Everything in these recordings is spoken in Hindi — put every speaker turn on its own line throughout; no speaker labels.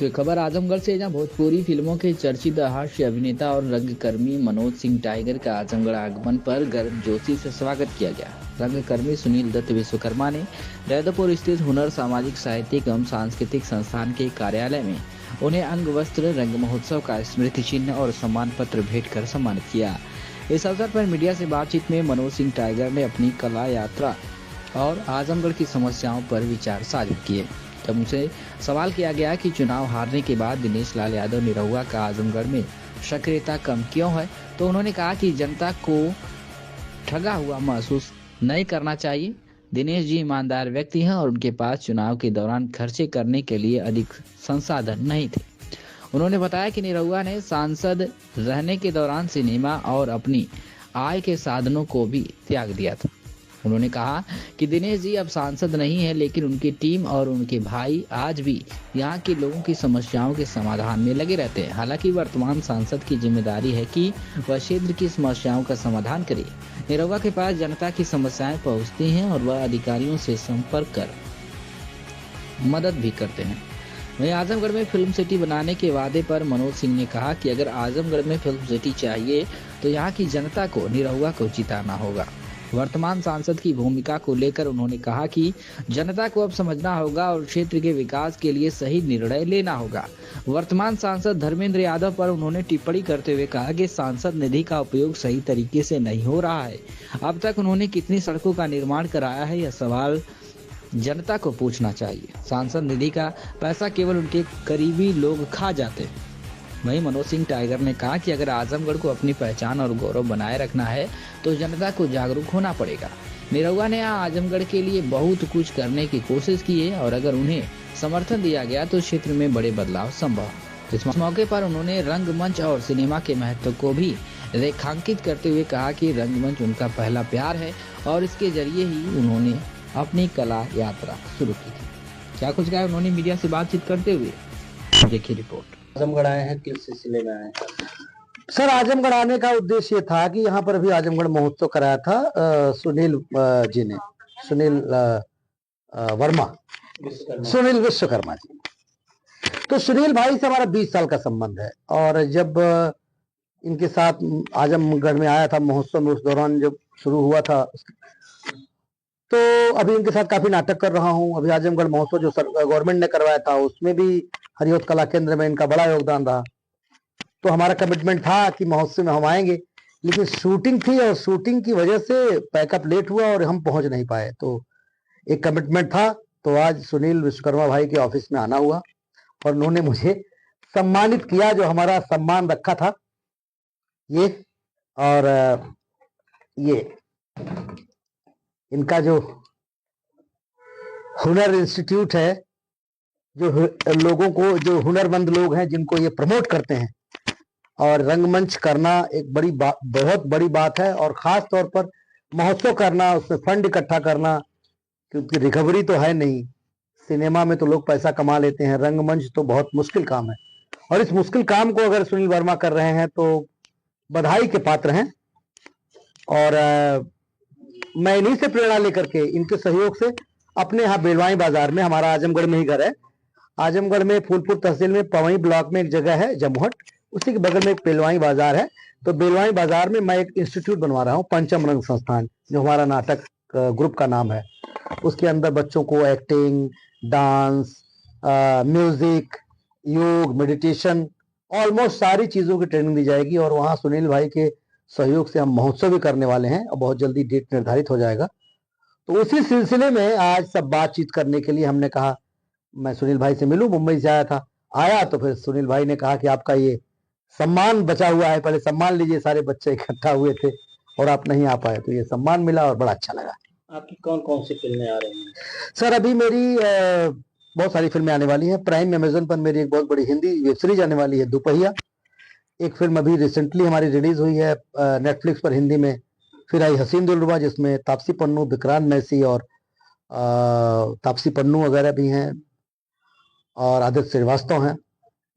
तो ये खबर आजमगढ़ से, जहां भोजपुरी फिल्मों के चर्चित हास्य अभिनेता और रंगकर्मी मनोज सिंह टाइगर का आजमगढ़ आगमन पर गर्मजोशी से स्वागत किया गया। रंगकर्मी सुनील दत्त विश्वकर्मा ने रैदपुर स्थित हुनर सामाजिक साहित्यिक एवं सांस्कृतिक संस्थान के कार्यालय में उन्हें अंग वस्त्र, रंग महोत्सव का स्मृति चिन्ह और सम्मान पत्र भेंट कर सम्मानित किया। इस अवसर पर मीडिया से बातचीत में मनोज सिंह टाइगर ने अपनी कला यात्रा और आजमगढ़ की समस्याओं पर विचार साझा किए। जब उनसे सवाल किया गया कि चुनाव हारने के बाद दिनेश लाल यादव निरहुआ का आजमगढ़ में सक्रियता कम क्यों है, तो उन्होंने कहा कि जनता को ठगा हुआ महसूस नहीं करना चाहिए। दिनेश जी ईमानदार व्यक्ति हैं और उनके पास चुनाव के दौरान खर्चे करने के लिए अधिक संसाधन नहीं थे। उन्होंने बताया कि निरहुआ ने सांसद रहने के दौरान सिनेमा और अपनी आय के साधनों को भी त्याग दिया था। उन्होंने कहा कि दिनेश जी अब सांसद नहीं है, लेकिन उनकी टीम और उनके भाई आज भी यहाँ के लोगों की समस्याओं के समाधान में लगे रहते हैं। हालांकि वर्तमान सांसद की जिम्मेदारी है कि वह क्षेत्र की समस्याओं का समाधान करे। निरहुआ के पास जनता की समस्याएं पहुँचती हैं और वह अधिकारियों से संपर्क कर मदद भी करते हैं। वहीं आजमगढ़ में फिल्म सिटी बनाने के वादे पर मनोज सिंह ने कहा कि अगर आजमगढ़ में फिल्म सिटी चाहिए तो यहाँ की जनता को निरहुआ को जिताना होगा। वर्तमान सांसद की भूमिका को लेकर उन्होंने कहा कि जनता को अब समझना होगा और क्षेत्र के विकास के लिए सही निर्णय लेना होगा। वर्तमान सांसद धर्मेंद्र यादव पर उन्होंने टिप्पणी करते हुए कहा कि सांसद निधि का उपयोग सही तरीके से नहीं हो रहा है। अब तक उन्होंने कितनी सड़कों का निर्माण कराया है, यह सवाल जनता को पूछना चाहिए। सांसद निधि का पैसा केवल उनके करीबी लोग खा जाते हैं। वहीं मनोज सिंह टाइगर ने कहा कि अगर आजमगढ़ को अपनी पहचान और गौरव बनाए रखना है तो जनता को जागरूक होना पड़ेगा। निरहुआ ने आजमगढ़ के लिए बहुत कुछ करने की कोशिश की है और अगर उन्हें समर्थन दिया गया तो क्षेत्र में बड़े बदलाव संभव है। इस मौके पर उन्होंने रंगमंच और सिनेमा के महत्व को भी रेखांकित करते हुए कहा कि रंगमंच उनका पहला प्यार है और इसके जरिए ही उन्होंने अपनी कला यात्रा शुरू की थी। क्या कुछ कहा उन्होंने मीडिया से बातचीत करते हुए, देखिए रिपोर्ट।
आजमगढ़ आए हैं, किस सिलसिले में आए हैं?
सर, आजमगढ़ आने का उद्देश्य ये था कि यहाँ पर अभी आजमगढ़ महोत्सव कराया था सुनील जी ने, सुनील वर्मा, सुनील विश्वकर्मा जी। तो सुनील भाई से हमारा 20 साल का संबंध है और जब इनके साथ आजमगढ़ में आया था महोत्सव में, उस दौरान जब शुरू हुआ था, तो अभी इनके साथ काफी नाटक कर रहा हूँ। अभी आजमगढ़ महोत्सव जो गवर्नमेंट ने करवाया था उसमें भी हरिओत कला केंद्र में इनका बड़ा योगदान रहा। तो हमारा कमिटमेंट था कि महोत्सव में हम आएंगे, लेकिन शूटिंग थी और शूटिंग की वजह से पैकअप लेट हुआ और हम पहुंच नहीं पाए। तो एक कमिटमेंट था, तो आज सुनील विश्वकर्मा भाई के ऑफिस में आना हुआ और उन्होंने मुझे सम्मानित किया, जो हमारा सम्मान रखा था ये। और ये इनका जो हुनर इंस्टीट्यूट है, जो लोगों को, जो हुनरमंद लोग हैं जिनको ये प्रमोट करते हैं, और रंगमंच करना एक बड़ी बात, बहुत बड़ी बात है। और खास तौर पर महोत्सव करना, उसमें फंड इकट्ठा करना, क्योंकि रिकवरी तो है नहीं। सिनेमा में तो लोग पैसा कमा लेते हैं, रंगमंच तो बहुत मुश्किल काम है और इस मुश्किल काम को अगर सुनील वर्मा कर रहे हैं तो बधाई के पात्र हैं। और मैं इन्हीं से प्रेरणा लेकर के, इनके सहयोग से, अपने यहाँ बेलवाई बाजार में, हमारा आजमगढ़ में ही घर है, आजमगढ़ में फूलपुर तहसील में पवई ब्लॉक में एक जगह है जमुहट, उसी के बगल में एक बेलवाई बाजार है। तो बेलवाई बाजार में मैं एक इंस्टीट्यूट बनवा रहा हूँ, पंचम रंग संस्थान, जो हमारा नाटक ग्रुप का नाम है। उसके अंदर बच्चों को एक्टिंग, डांस, म्यूजिक, योग, मेडिटेशन, ऑलमोस्ट सारी चीजों की ट्रेनिंग दी जाएगी। और वहाँ सुनील भाई के सहयोग से हम महोत्सव भी करने वाले हैं और बहुत जल्दी डेट निर्धारित हो जाएगा। तो उसी सिलसिले में आज सब बातचीत करने के लिए हमने कहा मैं सुनील भाई से मिलूं। मुंबई से आया तो फिर सुनील भाई ने कहा कि आपका ये सम्मान बचा हुआ है, पहले सम्मान लीजिए। सारे बच्चे इकट्ठा हुए थे और आप नहीं आ पाए, तो ये सम्मान मिला और बड़ा अच्छा लगा।
आपकी कौन कौन सी फिल्में आ रही हैं?
सर, अभी मेरी बहुत सारी फिल्में आने वाली हैं। प्राइम अमेजन पर मेरी एक बहुत बड़ी हिंदी वेब सीरीज आने वाली है, दोपहिया। एक फिल्म अभी रिसेंटली हमारी रिलीज हुई है नेटफ्लिक्स पर हिंदी में, फिर आई हसीन दिलरुबा, जिसमें तापसी पन्नू, विक्रांत मैसी और तापसी पन्नू वगैरह भी हैं और आदित्य श्रीवास्तव हैं।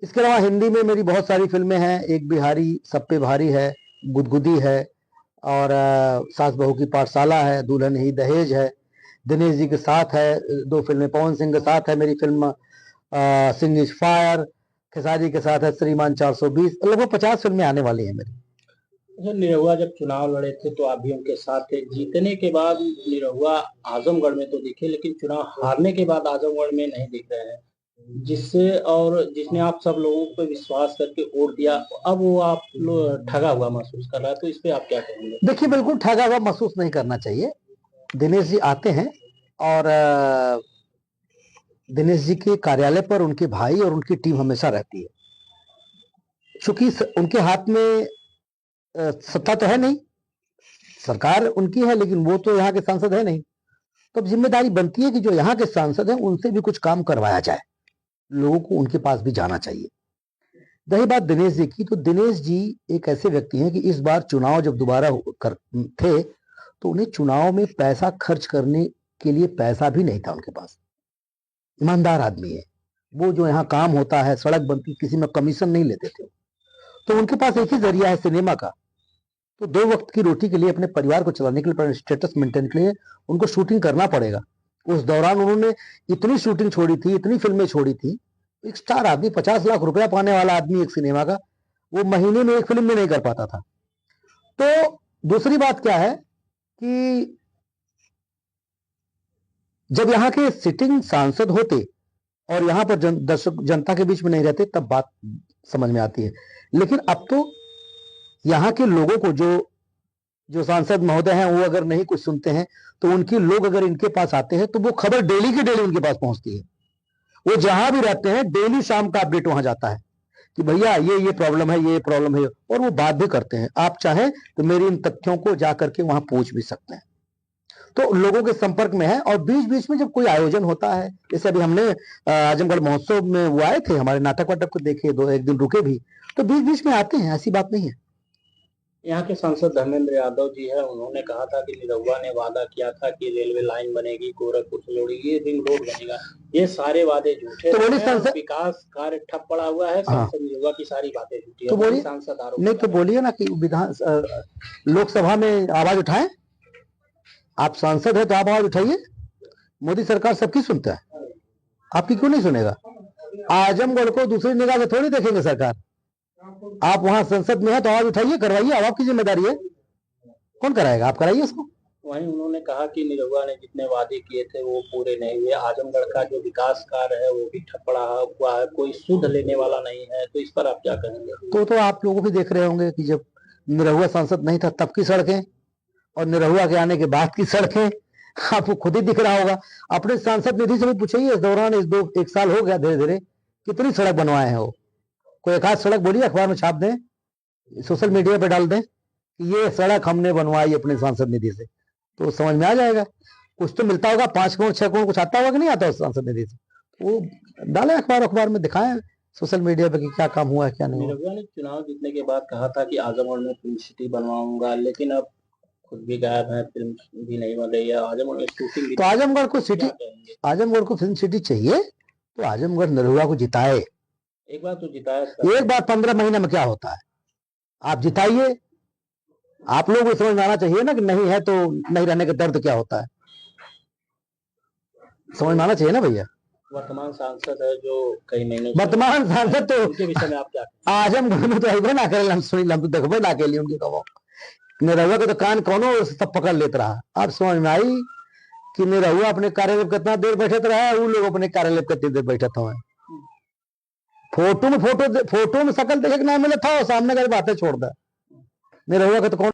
इसके अलावा हिंदी में मेरी बहुत सारी फिल्में हैं। एक बिहारी सब पे भारी है, गुदगुदी है, और सास बहू की पाठशाला है, दुल्हन ही दहेज है, दिनेश जी के साथ है, 2 फिल्में पवन सिंह के साथ है मेरी film Singh is fire, Khesari के साथ है श्रीमान 420, लगभग 50 फिल्में आने वाली हैं मेरी।
अच्छा, निरहुआ जब चुनाव लड़े थे तो आप भी उनके साथ थे। जीतने के बाद निरहुआ आजमगढ़ में तो दिखे, लेकिन चुनाव हारने के बाद आजमगढ़ में नहीं दिख रहे हैं, जिसने आप सब लोगों पे विश्वास करके वोट दिया, अब वो आप ठगा हुआ महसूस कर रहा है, तो इस पे आप क्या कहेंगे?
देखिए, बिल्कुल ठगा हुआ महसूस नहीं करना चाहिए। दिनेश जी आते हैं और दिनेश जी के कार्यालय पर उनके भाई और उनकी टीम हमेशा रहती है। चूंकि उनके हाथ में सत्ता तो है नहीं, सरकार उनकी है, लेकिन वो तो यहाँ के सांसद है नहीं, तो अब जिम्मेदारी बनती है कि जो यहाँ के सांसद हैं उनसे भी कुछ काम करवाया जाए, लोगों को उनके पास भी जाना चाहिए। रही बात दिनेश जी की, तो दिनेश जी एक ऐसे व्यक्ति हैं कि इस बार चुनाव जब दोबारा थे तो उन्हें चुनाव में पैसा खर्च करने के लिए पैसा भी नहीं था उनके पास। ईमानदार आदमी है वो, जो यहाँ काम होता है, सड़क बनती, किसी में कमीशन नहीं लेते थे, तो उनके पास एक ही जरिया है सिनेमा का। तो 2 वक्त की रोटी के लिए, अपने परिवार को चलाने के लिए, स्टेटस मेंटेन के लिए उनको शूटिंग करना पड़ेगा। उस दौरान उन्होंने इतनी शूटिंग छोड़ी थी, इतनी फिल्में छोड़ी थी। एक स्टार आदमी, 50 लाख रुपया पाने वाला आदमी एक सिनेमा का, वो महीने में एक फिल्म में नहीं कर पाता था। तो दूसरी बात क्या है कि जब यहाँ के सिटिंग सांसद होते और यहाँ पर दर्शक जनता के बीच में नहीं रहते, तब बात समझ में आती है। लेकिन अब तो यहाँ के लोगों को, जो सांसद महोदय हैं, वो अगर नहीं कुछ सुनते हैं तो उनके लोग अगर इनके पास आते हैं तो वो खबर डेली की डेली उनके पास पहुंचती है। वो जहां भी रहते हैं डेली शाम का अपडेट वहां जाता है कि भैया ये प्रॉब्लम है, ये प्रॉब्लम है, और वो बात भी करते हैं। आप चाहें तो मेरी इन तथ्यों को जाकर के वहां पूछ भी सकते हैं। तो लोगों के संपर्क में है। और बीच बीच में जब कोई आयोजन होता है, जैसे अभी हमने आजमगढ़ महोत्सव में वो आए थे, हमारे नाटक वाटक को देखे, 1 दिन रुके भी, तो बीच बीच में आते हैं, ऐसी बात नहीं है।
यहाँ के सांसद धर्मेंद्र यादव जी है, उन्होंने कहा था कि निरहुआ ने वादा किया था कि रेलवे लाइन बनेगी, गोरखपुर से जोड़ेगी, रिंग रोड बनेगा। ये सारे वादे झूठे
तो बोलिए,
हैं, विकास कार्य ठप पड़ा हुआ है। सांसद निरहुआ की सारी बातें झूठी है,
तो बोलिए,
सांसद आरोप
नहीं तो बोलिए ना कि लोकसभा में आवाज उठाएं। आप सांसद है तो आप आवाज उठाइए। मोदी सरकार सबकी सुनता है, आपकी क्यों नहीं सुनेगा? आजमगढ़ को दूसरी निगाह से थोड़ी देखेंगे सरकार। आप वहां संसद में है तो आवाज उठाइए, करवाइए, अब आपकी जिम्मेदारी है। कौन कराएगा? आप कराइए उसको।
वहीं उन्होंने कहा कि निरहुआ ने जितने वादे किए थे वो पूरे नहीं हुए। आजमगढ़ का जो विकास कार्य है वो भी ठप पड़ा हुआ है, कोई सुध लेने वाला नहीं है। तो इस पर आप क्या कहेंगे?
तो आप लोग भी देख रहे होंगे कि जब निरहुआ सांसद नहीं था तब की सड़कें, और निरहुआ के आने के बाद की सड़कें, आपको खुद ही दिख रहा होगा। अपने सांसद निधि से भी पूछिए, इस दौरान 1 साल हो गया धीरे धीरे, कितनी सड़क बनवाए हैं वो। कोई एक आध सड़क बोलिए, अखबार में छाप दें, सोशल मीडिया पे डाल दें कि ये सड़क हमने बनवाई अपने सांसद निधि से, तो समझ में आ जाएगा। कुछ तो मिलता होगा, 5 करोड़ 6 करोड़ कुछ आता होगा कि नहीं आता उस सांसद निधि से, वो डालें अखबार में, दिखाएं सोशल मीडिया पे कि क्या काम हुआ है क्या नहीं।
निरहुआ ने चुनाव जीतने के बाद कहा था कि आजमगढ़ में फिल्म सिटी बनवाऊंगा, लेकिन अब खुद भी गायब है, फिल्म भी नहीं बन रही है। आजमगढ़ में शूटिंग,
तो आजमगढ़ को फिल्म सिटी चाहिए तो आजमगढ़ निरहुआ को जिताए।
एक बार तो जिताया,
एक बार 15 महीने में क्या होता है, आप जिताइए। आप लोग को समझ में आना चाहिए ना कि नहीं है तो नहीं रहने का दर्द क्या होता है, समझ में आना चाहिए ना भैया।
वर्तमान सांसद है जो कई महीनों
वर्तमान सांसद तो
उनके विषय में आप क्या?
आजमगढ़ में तो अबे ना करे, हम सुनी लम देखबे ना के लिए उनके कहो निरहुआ के तो कान कोनो सब पकड़ लेते रहा। अब समझ में आई कि निरहुआ अपने कार्यालय पर कितना देर बैठे रहा है, वो लोग अपने कार्यालय पर कितनी देर बैठे थे। फोटो में शकल देखे ना मिले था, सामने का बातें छोड़ दे। निरहुआ का तो कौन